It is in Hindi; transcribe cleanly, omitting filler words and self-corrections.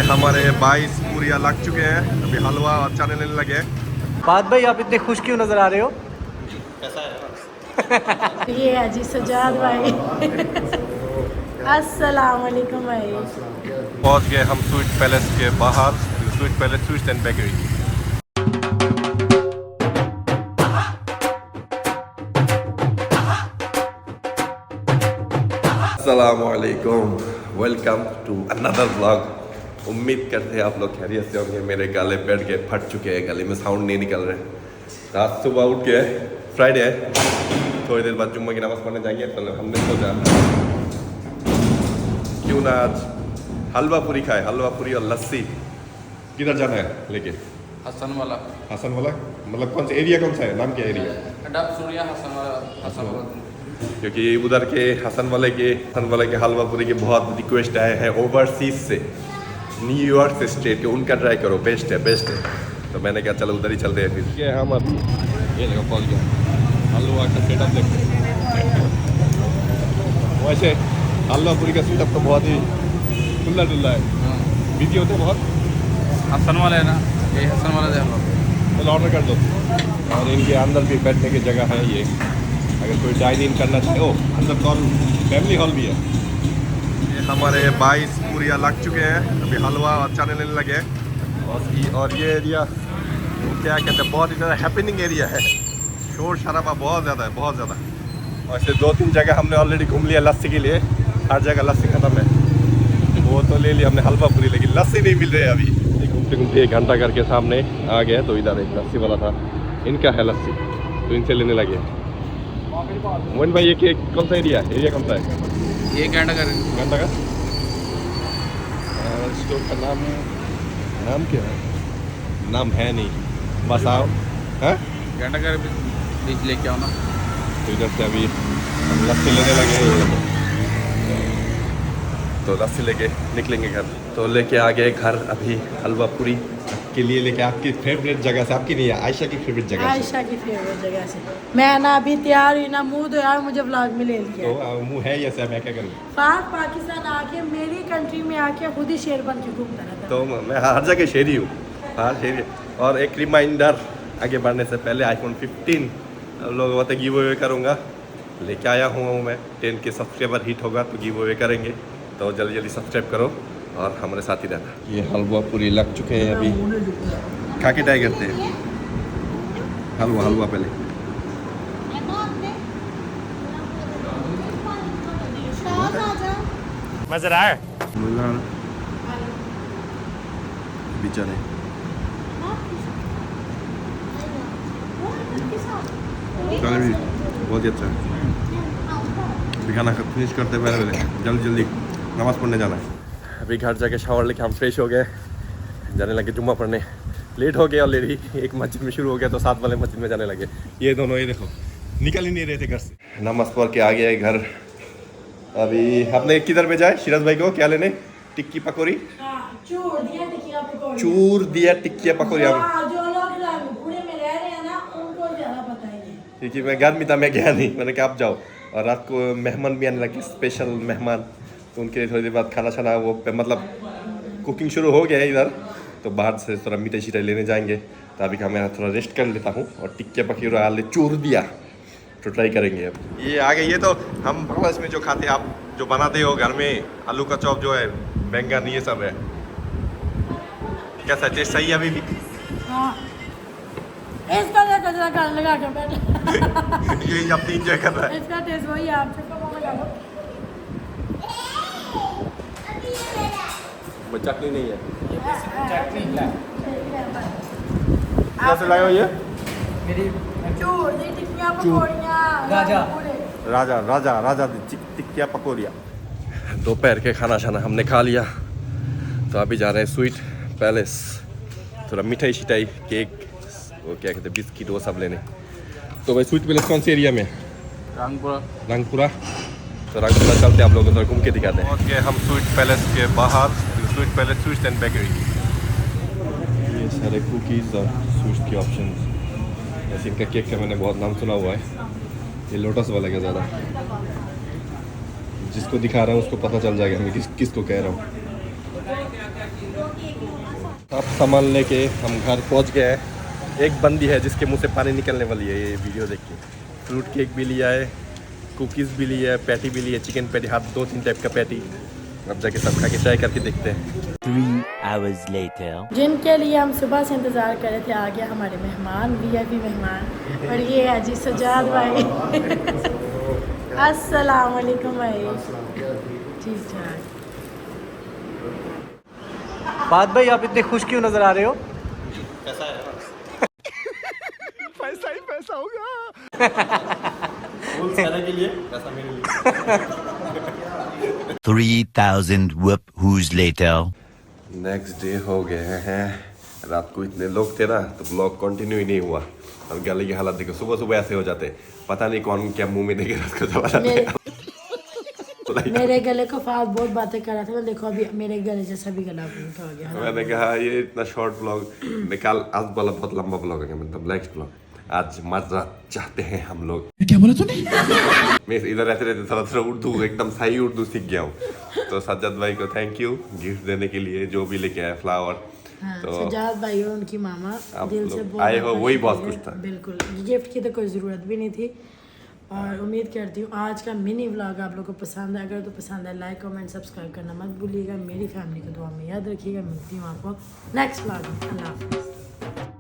हमारे 22 पूरियाँ लग चुके हैं, अभी हलवा और चने लेने लगे। बात भाई आप इतने खुश क्यों नजर आ रहे हो? कैसा है? ये है जी सजाद भाई। अस्सलाम वालेकुम भाई। पहुँच गए हम स्वीट पैलेस के बाहर, sweet palace sweets and bakery. अस्सलामुअलैकुम, वेलकम टू अनदर व्लॉग। उम्मीद करते हैं आप लोग खैरियत से होंगे। मेरे गले बैठ के फट चुके हैं, गले में साउंड नहीं निकल रहे। आज सुबह उठ के फ्राइडे है, थोड़ी देर बाद जुम्मे की नमाज़ पढ़ने जाएंगे, तो हमने सोचा क्यों ना आज हलवा पूरी खाए, हलवा पूरी और लस्सी। किधर जाना है लेके? हसन वाला। हसन वाला मतलब कौन सा एरिया, कौन सा है, नाम क्या एरिया? डब सूर्या हसन वाला। क्योंकि उधर के हसन वाले के हलवा पूरी के बहुत रिक्वेस्ट आए हैं ओवरसीज से, न्यूयॉर्क से स्टेट के, उनका ट्राई करो, बेस्ट है बेस्ट है। तो मैंने कहा चलो उधर ही चलते हैं। फिर ये हम अभी ये जगह पहुँच गया, हलवा का सेटअप देखते हैं। वैसे हलवा पूरी का सेटअप तो बहुत ही खुला डुल्ला है, बिजी होते हैं बहुत। हसन वाला है ना, ये हसन वाला दे हम चलो ऑर्डर कर दो। और इनके अंदर भी बैठने की जगह है, ये अगर कोई डाइन इन करना चाहे। ओ अंदर तो फैमिली हॉल भी है। ये हमारे 22 पूरियाँ लग चुके हैं, अभी हलवा और चने लेने लगे। और ये एरिया क्या कहते हैं, बहुत ही ज़्यादा हैपनिंग एरिया है, शोर शराबा बहुत ज़्यादा है, बहुत ज़्यादा। वैसे 2-3 जगह हमने ऑलरेडी घूम लिया लस्सी के लिए, हर जगह लस्सी ख़त्म है। वो तो ले लिया हमने हलवा पूरी, लेकिन लस्सी नहीं मिल रही है अभी। घूमते घूमते 1 घंटा करके सामने आ गया, तो इधर एक लस्सी वाला था, इनका है लस्सी, तो इनसे लेने लगे। मोहन भाई ये कौन सा एरिया है, एरिया कौन सा है? ये घंटा का स्टोर का नाम क्या है? नाम है नहीं, बस आओ। हाँ घंटा का बीच लेके आओ ना। तो इधर से अभी हम लस्सी लेने लगे हैं, तो लस्सी लेके निकलेंगे घर। तो लेके आ गए घर अभी हलवा पूरी के लिए, लेके आपकी फेवरेट जगह से, आपकी नहीं है आयशा की फेवरेट जगह से। आयशा की फेवरेट जगह से मैं ना अभी तैयार हुई ना, मुंह तो यार मुझे व्लॉग में ले लिया। तो मुँह है ये सब, मैं क्या करूँ? पाकिस्तान आके मेरी कंट्री में आके खुद ही शेर बन के घूमता रहता। तो मैं हर जगह शेरी हूँ, हर शेरी। और एक रिमाइंडर, आगे बढ़ने से पहले iPhone 15 लोग बताए गिव अवे करूँगा, लेके आया हूँ मैं। 10 के सब्सक्राइबर हिट होगा तो गिव अवे करेंगे, तो जल्दी जल्दी सब्सक्राइब करो और हमारे साथ ही रहना। ये हलवा पूरी लग चुके हैं, अभी खा के ट्राई करते हैं। हलवा पहले मजा आ है बेचारे। भी बहुत ही अच्छा है। अभी खाना फिनिश करते पहले जल्दी नमाज़ पढ़ने जाना है। अभी घर जाके शावर लेके हम फ्रेश हो गए, जाने लगे जुम्मा पढ़ने। लेट हो गया ऑलरेडी, एक मस्जिद में शुरू हो गया तो साथ वाले मस्जिद में जाने लगे। ये दोनों, ये देखो निकल ही नहीं रहे थे घर से। नमाज़ पढ़ के आ गया है घर। अभी आपने किधर भेजा है शिराज भाई को, क्या लेने? टिक्की पकौड़ी, चूर दिया टिक्की पकौड़ी। जो लोग पूरे में रह रहे हैं ना, उनको ज्यादा पता है। क्योंकि मैं घर में था, मैं गया नहीं, मैंने कहा आप जाओ। और रात को मेहमान भी आने लगे, स्पेशल मेहमान, तो उनके लिए थोड़ी देर बाद खाना छाना वो मतलब कुकिंग शुरू हो गया है इधर। तो बाहर से थोड़ा मीठा शीठा लेने जाएंगे, तो अभी का मैं थोड़ा रेस्ट कर लेता हूँ। और टिक्के पकौड़ी आलू चूर दिया तो ट्राई करेंगे अब। ये आ गए, ये तो हम बांग्लादेश में जो खाते हैं, आप जो बनाते हो घर में, आलू का चॉप जो है, बैंगन, ये सब है। कैसा टेस्ट सही है अभी भी? हाँ, इसका कचरा लगा के बैठा। ये अपनी इंजॉय कर रहा है। इसका टेस्ट वही है, आप लगा लो। वो चटनी नहीं है, कैसे लगा ये? मेरी चूर दी टिक्कियाँ पकौड़ियाँ राजा टिक्किया पकौड़िया। दोपहर के खाना शाना हमने खा लिया, तो अभी जा रहे हैं स्वीट पैलेस, थोड़ा मिठाई शिठाई, केक, वो क्या कहते हैं, बिस्किट, वो सब लेने। तो भाई स्वीट पैलेस कौन से एरिया में? रंगपुरा। तो रंगपुरा चलते हैं, आप लोगों को घूम के दिखाते हैं। पहुँच गए हम स्वीट पैलेस के बाहर, sweet palace sweets and bakery. ये सारे कुकीज़ और स्वीट्स के ऑप्शंस। ऐसे इनका केक का मैंने बहुत नाम सुना हुआ है। ये लोटस वाला का ज़्यादा, जिसको दिखा रहा हूँ उसको पता चल जाएगा मैं किसको कह रहा हूँ। अब सामान लेके हम घर पहुंच गए हैं। एक बंदी है जिसके मुंह से पानी निकलने वाली है ये वीडियो देख के। फ्रूट केक भी लिया है, कुकीज़ भी लिया है, पैटी भी लिया है, चिकन पैटी, हाथ 2-3 टाइप का पैटी। अब जाके सब खा के ट्राई करके देखते हैं। 3 hours later. जिनके लिए हम सुबह से इंतज़ार कर रहे थे, आ गया हमारे मेहमान, VIP मेहमान। और ये है जी सजाद भाई। अस्सलाम वालेकुम भाई। ठीक ठाक। बात भाई आप इतने खुश क्यों नजर आ रहे हो? पैसा ही पैसा होगा। फुल खाने के लिए पैसा मेरे लिए। 3,000 whoos later. नेक्स्ट डे हो गए हैं। रात को इतने लोग थे ना तो ब्लॉग कंटिन्यू ही नहीं हुआ। और गले की हालत देखो, सुबह सुबह ऐसे हो जाते, पता नहीं कौन क्या मुंह में देखे रात को जब मेरे गले को फास्ट बहुत बातें कर रहा था। मैं देखो अभी मेरे गले जैसा भी गला उनका हो गया। मैंने कहा ये इतना शॉर्ट ब्लॉग निकाल, आज वाला बहुत लंबा ब्लॉग है, मतलब नेक्स्ट ब्लॉग। आज मजा चाहते हैं हम लोग। क्या बोला तूने? मैं इधर रहते रहते थोड़ा थोड़ा उर्दू, एकदम सही उर्दू सीख गया हूँ। तो सज्जाद भाई को थैंक यू गिफ्ट देने के लिए, जो भी लेके आए फ्लावर। हाँ, तो सजाद भाई और उनकी मामा दिल से आए हो, वही बहुत खुश था। बिल्कुल, गिफ्ट की तो कोई ज़रूरत भी नहीं थी। और उम्मीद करती हूँ आज का मिनी व्लॉग आप लोगों को पसंद है। अगर तो पसंद है लाइक कमेंट सब्सक्राइब करना मत भूलिएगा। मेरी फैमिली को दुआ में याद रखिएगा। मिलती हूँ आपको नेक्स्ट व्लॉग में। अल्लाह हाफ़िज़।